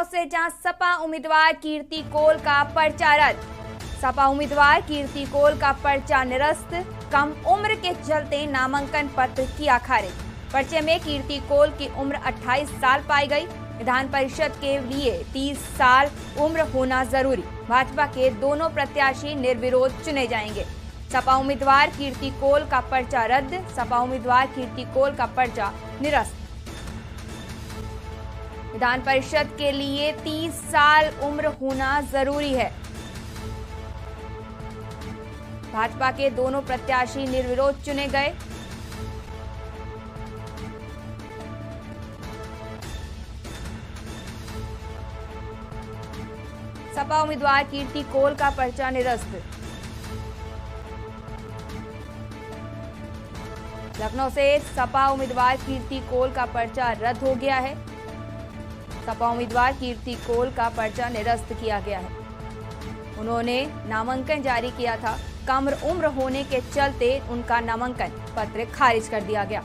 लखनऊ से जहां सपा उम्मीदवार कीर्ति कोल का पर्चा रद्द। सपा उम्मीदवार कीर्ति कोल का पर्चा निरस्त, कम उम्र के चलते नामांकन पत्र किया खारिज। पर्चे में कीर्ति कोल की उम्र 28 साल पाई गई। विधान परिषद के लिए 30 साल उम्र होना जरूरी। भाजपा के दोनों प्रत्याशी निर्विरोध चुने जाएंगे। सपा उम्मीदवार कीर्ति कोल का पर्चा रद्द, सपा उम्मीदवार कीर्ति कोल का पर्चा निरस्त। विधान परिषद के लिए 30 साल उम्र होना जरूरी है। भाजपा के दोनों प्रत्याशी निर्विरोध चुने गए। सपा उम्मीदवार कीर्ति कोल का पर्चा निरस्त। लखनऊ से सपा उम्मीदवार कीर्ति कोल का पर्चा रद्द हो गया है। सपा उम्मीदवार कीर्ति कोल का पर्चा निरस्त किया गया है। उन्होंने नामांकन जारी किया था, कम उम्र होने के चलते उनका नामांकन पत्र खारिज कर दिया गया।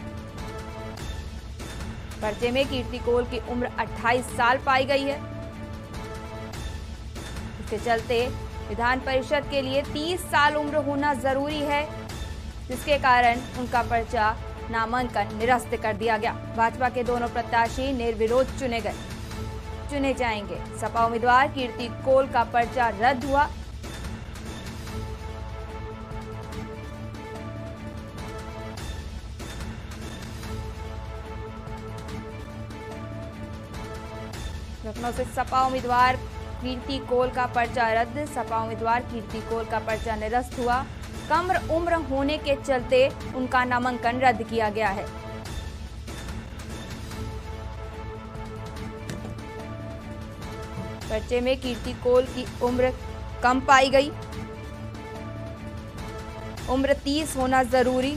पर्चे में कीर्ति कोल की उम्र 28 साल पाई गई है। इसके चलते विधान परिषद के लिए 30 साल उम्र होना जरूरी है, जिसके कारण उनका पर्चा नामांकन निरस्त कर दिया गया। भाजपा के दोनों प्रत्याशी निर्विरोध चुने जाएंगे। सपा उम्मीदवार कीर्ति कोल का पर्चा रद्द हुआ। लखनऊ से सपा उम्मीदवार कीर्ति कोल का पर्चा रद्द, सपा उम्मीदवार कीर्ति कोल का पर्चा निरस्त हुआ। कम उम्र होने के चलते उनका नामांकन रद्द किया गया है। पर्चे में कीर्ति कोल की उम्र कम पाई गई। उम्र 30 होना जरूरी।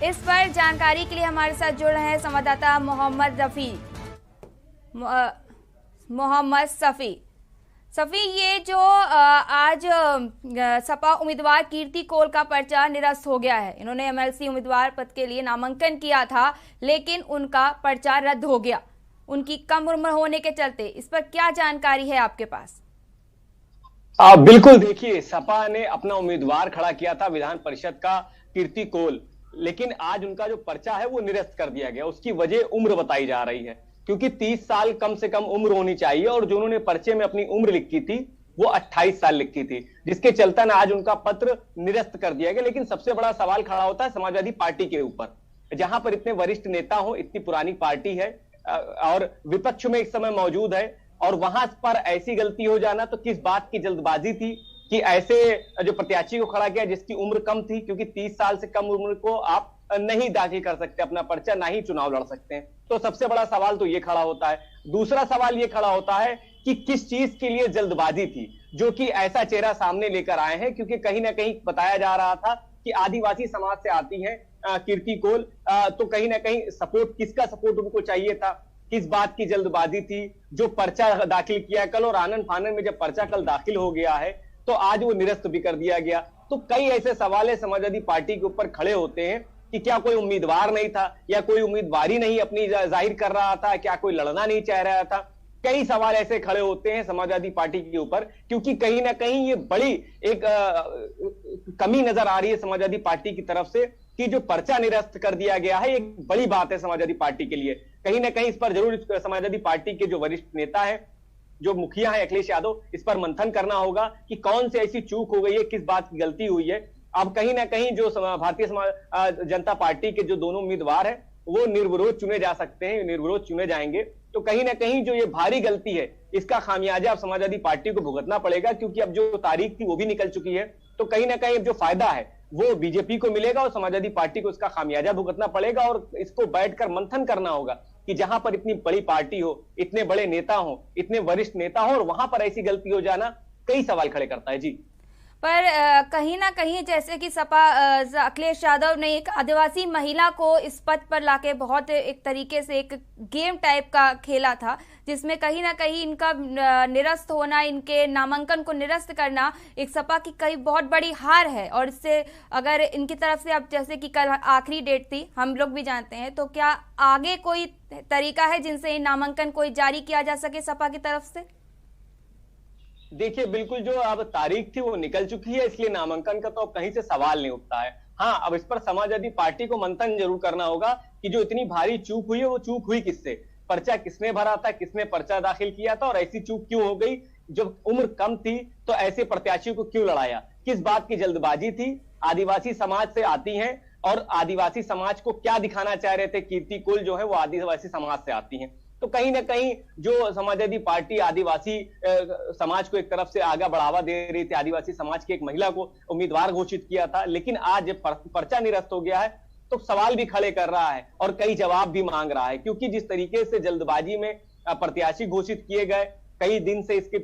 इस पर जानकारी के लिए हमारे साथ जुड़ रहे हैं संवाददाता मोहम्मद सफी, ये जो आज सपा उम्मीदवार कीर्ति कोल का पर्चा निरस्त हो गया है। इन्होंने एमएलसी उम्मीदवार पद के लिए नामांकन किया था, लेकिन उनका पर्चा रद्द हो गया उनकी कम उम्र होने के चलते। इस पर क्या जानकारी है आपके पास? बिल्कुल, देखिए, सपा ने अपना उम्मीदवार खड़ा किया था विधान परिषद का कीर्ति कोल, लेकिन आज उनका जो पर्चा है वो निरस्त कर दिया गया। उसकी वजह उम्र बताई जा रही है, क्योंकि 30 साल कम से कम उम्र होनी चाहिए और जो उन्होंने पर्चे में अपनी उम्र लिखी थी वो 28 साल लिखी थी, जिसके चलते ना आज उनका पत्र निरस्त कर दिया गया। लेकिन सबसे बड़ा सवाल खड़ा होता है समाजवादी पार्टी के ऊपर, जहां पर इतने वरिष्ठ नेता हो, इतनी पुरानी पार्टी है और विपक्ष में इस समय मौजूद है, और वहां पर ऐसी गलती हो जाना, तो किस बात की जल्दबाजी थी कि ऐसे जो प्रत्याशी को खड़ा किया जिसकी उम्र कम थी, क्योंकि 30 साल से कम उम्र को आप नहीं दाखिल कर सकते अपना पर्चा, ना ही चुनाव लड़ सकते हैं। तो सबसे बड़ा सवाल तो ये खड़ा होता है। दूसरा सवाल ये खड़ा होता है कि किस चीज के लिए जल्दबाजी थी, जो कि ऐसा चेहरा सामने लेकर आए हैं, क्योंकि कहीं ना कहीं बताया जा रहा था कि आदिवासी समाज से आती है कीर्ति कोल, तो कहीं ना कहीं सपोर्ट, किसका सपोर्ट उनको चाहिए था, किस बात की जल्दबाजी थी। जो पर्चा दाखिल किया कल, और आनन फानन में जब पर्चा कल दाखिल हो गया है तो आज वो निरस्त भी कर दिया गया। तो कई ऐसे सवाल है समाजवादी पार्टी के ऊपर खड़े होते हैं कि क्या कोई उम्मीदवार नहीं था, या कोई उम्मीदवारी नहीं अपनी जाहिर कर रहा था, क्या कोई लड़ना नहीं चाह रहा था। कई सवाल ऐसे खड़े होते हैं समाजवादी पार्टी के ऊपर, क्योंकि कहीं ना कहीं ये बड़ी एक कमी नजर आ रही है समाजवादी पार्टी की तरफ से कि जो पर्चा निरस्त कर दिया गया है, एक बड़ी बात है समाजवादी पार्टी के लिए। कहीं ना कहीं इस पर जरूर समाजवादी पार्टी के जो वरिष्ठ नेता है, जो मुखिया है अखिलेश यादव, इस पर मंथन करना होगा कि कौन सी ऐसी चूक हो गई है, किस बात की गलती हुई है। अब कहीं ना कहीं जो भारतीय जनता पार्टी के जो दोनों उम्मीदवार हैं वो निर्विरोध चुने जा सकते हैं, निर्विरोध चुने जाएंगे। तो कहीं ना कहीं जो ये भारी गलती है, इसका खामियाजा अब समाजवादी पार्टी को भुगतना पड़ेगा, क्योंकि अब जो तारीख थी वो भी निकल चुकी है। तो कहीं ना कहीं जो फायदा है वो बीजेपी को मिलेगा और समाजवादी पार्टी को इसका खामियाजा भुगतना पड़ेगा, और इसको बैठकर मंथन करना होगा कि जहां पर इतनी बड़ी पार्टी हो, इतने बड़े नेता हो, इतने वरिष्ठ नेता हो, और वहां पर ऐसी गलती हो जाना कई सवाल खड़े करता है। जी पर कहीं ना कहीं जैसे कि सपा अखिलेश यादव ने एक आदिवासी महिला को इस पद पर लाके बहुत एक तरीके से एक गेम टाइप का खेला था, जिसमें कहीं ना कहीं इनका निरस्त होना, इनके नामांकन को निरस्त करना एक सपा की कई बहुत बड़ी हार है। और इससे अगर इनकी तरफ से, अब जैसे कि कल आखिरी डेट थी, हम लोग भी जानते हैं, तो क्या आगे कोई तरीका है जिनसे नामांकन कोई जारी किया जा सके सपा की तरफ से? देखिए, बिल्कुल जो अब तारीख थी वो निकल चुकी है, इसलिए नामांकन का तो अब कहीं से सवाल नहीं उठता है। हाँ, अब इस पर समाजवादी पार्टी को मंथन जरूर करना होगा कि जो इतनी भारी चूक हुई है वो चूक हुई किससे, पर्चा किसने भरा था, किसने पर्चा दाखिल किया था, और ऐसी चूक क्यों हो गई। जब उम्र कम थी तो ऐसे प्रत्याशी को क्यों लड़ाया, किस बात की जल्दबाजी थी। आदिवासी समाज से आती हैं और आदिवासी समाज को क्या दिखाना चाह रहे थे, कीर्ति कोल जो है वो आदिवासी समाज से आती हैं। तो कहीं ना कहीं जो समाजवादी पार्टी आदिवासी समाज को एक तरफ से आगे बढ़ावा दे रही थी, आदिवासी समाज की एक महिला को उम्मीदवार घोषित किया था, लेकिन आज जब पर्चा निरस्त हो गया है तो सवाल भी खड़े कर रहा है और कई जवाब भी मांग रहा है। क्योंकि जिस तरीके से जल्दबाजी में प्रत्याशी घोषित किए गए, कई दिन से इसकी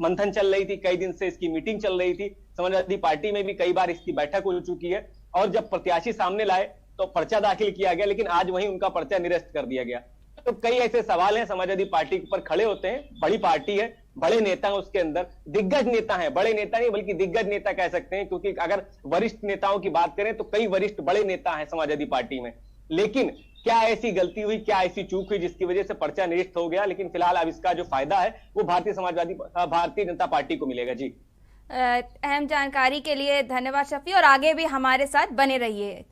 मंथन चल रही थी, कई दिन से इसकी मीटिंग चल रही थी, समाजवादी पार्टी में भी कई बार इसकी बैठक हो चुकी है, और जब प्रत्याशी सामने लाए तो पर्चा दाखिल किया गया, लेकिन आज वहीं उनका पर्चा निरस्त कर दिया गया। तो कई ऐसे सवाल हैं समाजवादी पार्टी पर खड़े होते हैं। बड़ी पार्टी है, बड़े नेता हैं उसके अंदर, दिग्गज नेता हैं, बड़े नेता नहीं बल्कि दिग्गज नेता कह सकते हैं, क्योंकि अगर वरिष्ठ नेताओं की बात करें तो कई वरिष्ठ बड़े नेता हैं समाजवादी पार्टी में। लेकिन क्या ऐसी गलती हुई, क्या ऐसी चूक हुई जिसकी वजह से पर्चा निरस्त हो गया। लेकिन फिलहाल अब इसका जो फायदा है वो भारतीय जनता पार्टी को मिलेगा। जी, अहम जानकारी के लिए धन्यवाद शफी, और आगे भी हमारे साथ बने रहिए।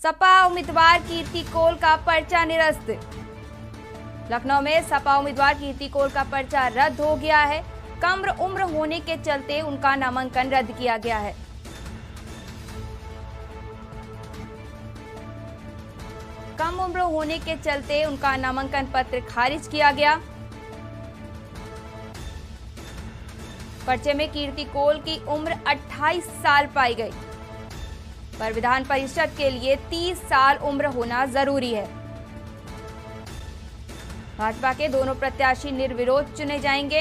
सपा उम्मीदवार कीर्ति कोल का पर्चा निरस्त। लखनऊ में सपा उम्मीदवार कीर्ति कोल का पर्चा रद्द हो गया है। कम उम्र होने के चलते उनका नामांकन रद्द किया गया है। कम उम्र होने के चलते उनका नामांकन पत्र खारिज किया गया। पर्चे में कीर्ति कोल की उम्र 28 साल पाई गई, पर विधान परिषद के लिए 30 साल उम्र होना जरूरी है। भाजपा के दोनों प्रत्याशी निर्विरोध चुने जाएंगे।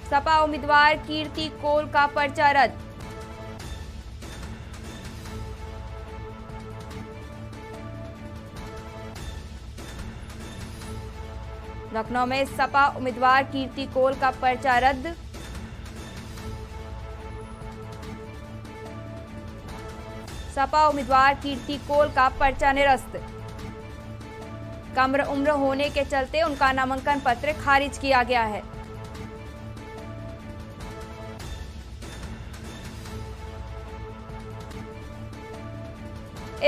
सपा उम्मीदवार कीर्ति कोल का पर्चा रद्द। लखनऊ में सपा उम्मीदवार कीर्ति कोल का पर्चा रद्द। सपा उम्मीदवार कीर्ति कोल का पर्चा निरस्त। कम उम्र होने के चलते उनका नामांकन पत्र खारिज किया गया है।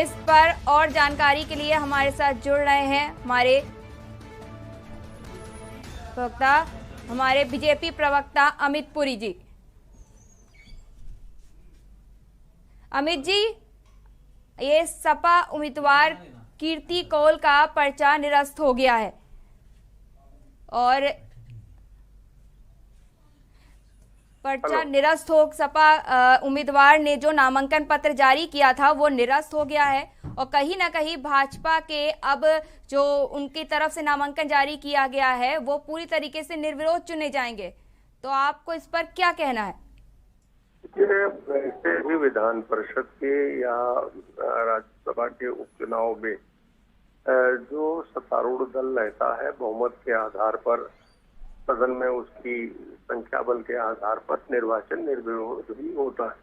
इस पर और जानकारी के लिए हमारे साथ जुड़ रहे हैं हमारे प्रवक्ता, हमारे बीजेपी प्रवक्ता अमित पुरी जी। अमित जी, ये सपा उम्मीदवार कीर्ति कौल का पर्चा निरस्त हो गया है और पर्चा निरस्त हो, सपा उम्मीदवार ने जो नामांकन पत्र जारी किया था वो निरस्त हो गया है, और कहीं ना कहीं भाजपा के अब जो उनकी तरफ से नामांकन जारी किया गया है वो पूरी तरीके से निर्विरोध चुने जाएंगे। तो आपको इस पर क्या कहना है? वैसे भी विधान परिषद के या राज्यसभा के उपचुनाव में जो सत्तारूढ़ दल रहता है बहुमत के आधार पर सदन में उसकी संख्या बल के आधार पर निर्वाचन निर्विरोध भी होता है,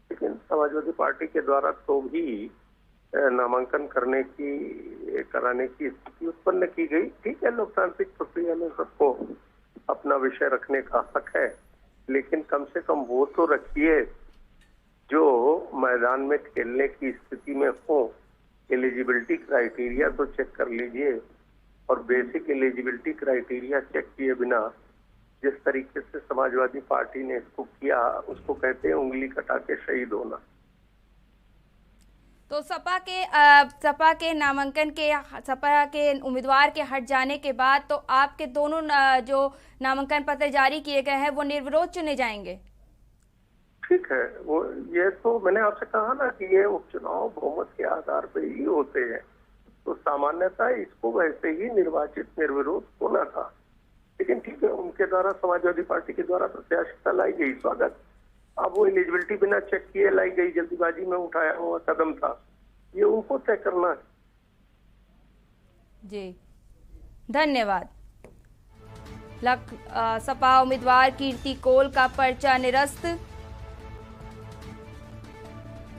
लेकिन समाजवादी पार्टी के द्वारा तो भी नामांकन कराने की स्थिति उत्पन्न की गई। ठीक है, लोकतांत्रिक प्रक्रिया में सबको अपना विषय रखने का हक है, लेकिन कम से कम वो तो रखिए जो मैदान में खेलने की स्थिति में हो। एलिजिबिलिटी क्राइटेरिया तो चेक कर लीजिए, और बेसिक एलिजिबिलिटी क्राइटेरिया चेक किए बिना जिस तरीके से समाजवादी पार्टी ने इसको किया उसको कहते हैं उंगली कटा के शहीद होना। तो सपा के नामांकन के, सपा के उम्मीदवार के हट जाने के बाद तो आपके दोनों जो नामांकन पत्र जारी किए गए हैं वो निर्विरोध चुने जाएंगे। ठीक है, वो ये तो मैंने आपसे कहा ना कि ये उपचुनाव बहुमत के आधार पर ही होते हैं, तो सामान्यतः इसको वैसे ही निर्वाचित निर्विरोध होना था। लेकिन ठीक है, उनके द्वारा समाजवादी पार्टी के द्वारा प्रत्याशिता लाई गई, स्वागत। अब वो एलिजिबिलिटी बिना चेक किए लाई गई, जल्दीबाजी में उठाया हुआ कदम था, ये उनको तय करना है। जी धन्यवाद। सपा उम्मीदवार कीर्ति कोल का पर्चा निरस्त,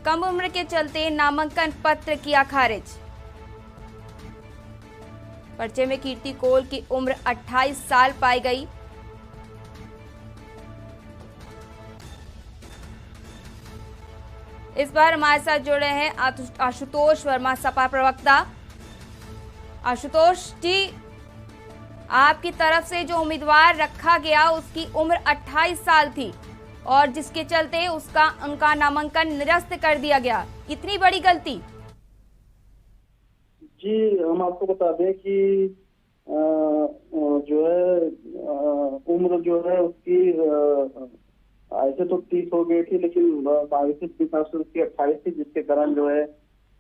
कम उम्र के चलते नामांकन पत्र किया खारिज। पर्चे में कीर्ति कोल की उम्र 28 साल पाई गई। इस बार हमारे साथ जुड़े हैं आशुतोष वर्मा, सपा प्रवक्ता। आशुतोष जी, आपकी तरफ से जो उम्मीदवार रखा गया उसकी उम्र 28 साल थी और जिसके चलते उनका नामांकन निरस्त कर दिया गया, इतनी बड़ी गलती? जी, हम आपको बता दें कि जो है उम्र जो है उसकी ऐसे तो 30 हो गई थी, लेकिन मानसिक हिसाब से उसकी 28 थी, जिसके कारण जो है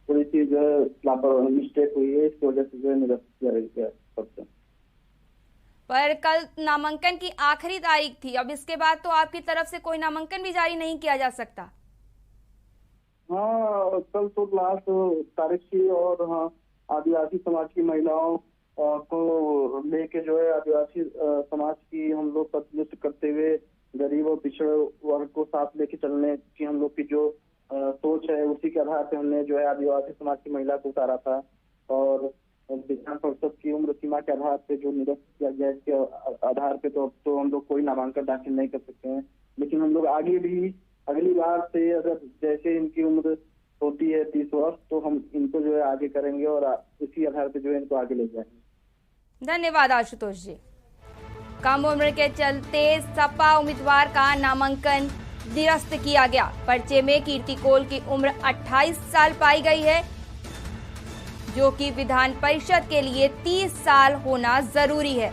थोड़ी सी जो है मिस्टेक हुई है, इसकी वजह से जो है निरस्त किया गया सबसे। पर कल नामांकन की आखिरी तारीख थी, अब इसके बाद तो आपकी तरफ से कोई नामांकन भी जारी नहीं किया जा सकता। हाँ, कल तो लास्ट तारीख थी और हाँ, आदिवासी समाज की महिलाओं को लेके जो है आदिवासी समाज की हम लोग प्रतिनिधित्व करते हुए गरीब और पिछड़े वर्ग को साथ लेके चलने की हम लोग की जो सोच है, उसी के आधार पे हमने जो है आदिवासी समाज की महिला को उतारा था और विधान परिषद की उम्र सीमा के आधार पे जो निरस्त किया गया, इसके आधार पे तो हम लोग कोई नामांकन दाखिल नहीं कर सकते हैं। लेकिन हम लोग आगे भी अगली बार से अगर जैसे इनकी उम्र होती है 30 वर्ष, तो हम इनको जो है आगे करेंगे और इसी आधार पे जो है इनको आगे ले जाएंगे। धन्यवाद आशुतोष जी। कम उम्र के चलते सपा उम्मीदवार का नामांकन निरस्त किया गया। पर्चे में कीर्ति कोल की उम्र 28 साल पाई गई है, जो कि विधान परिषद के लिए 30 साल होना जरूरी है।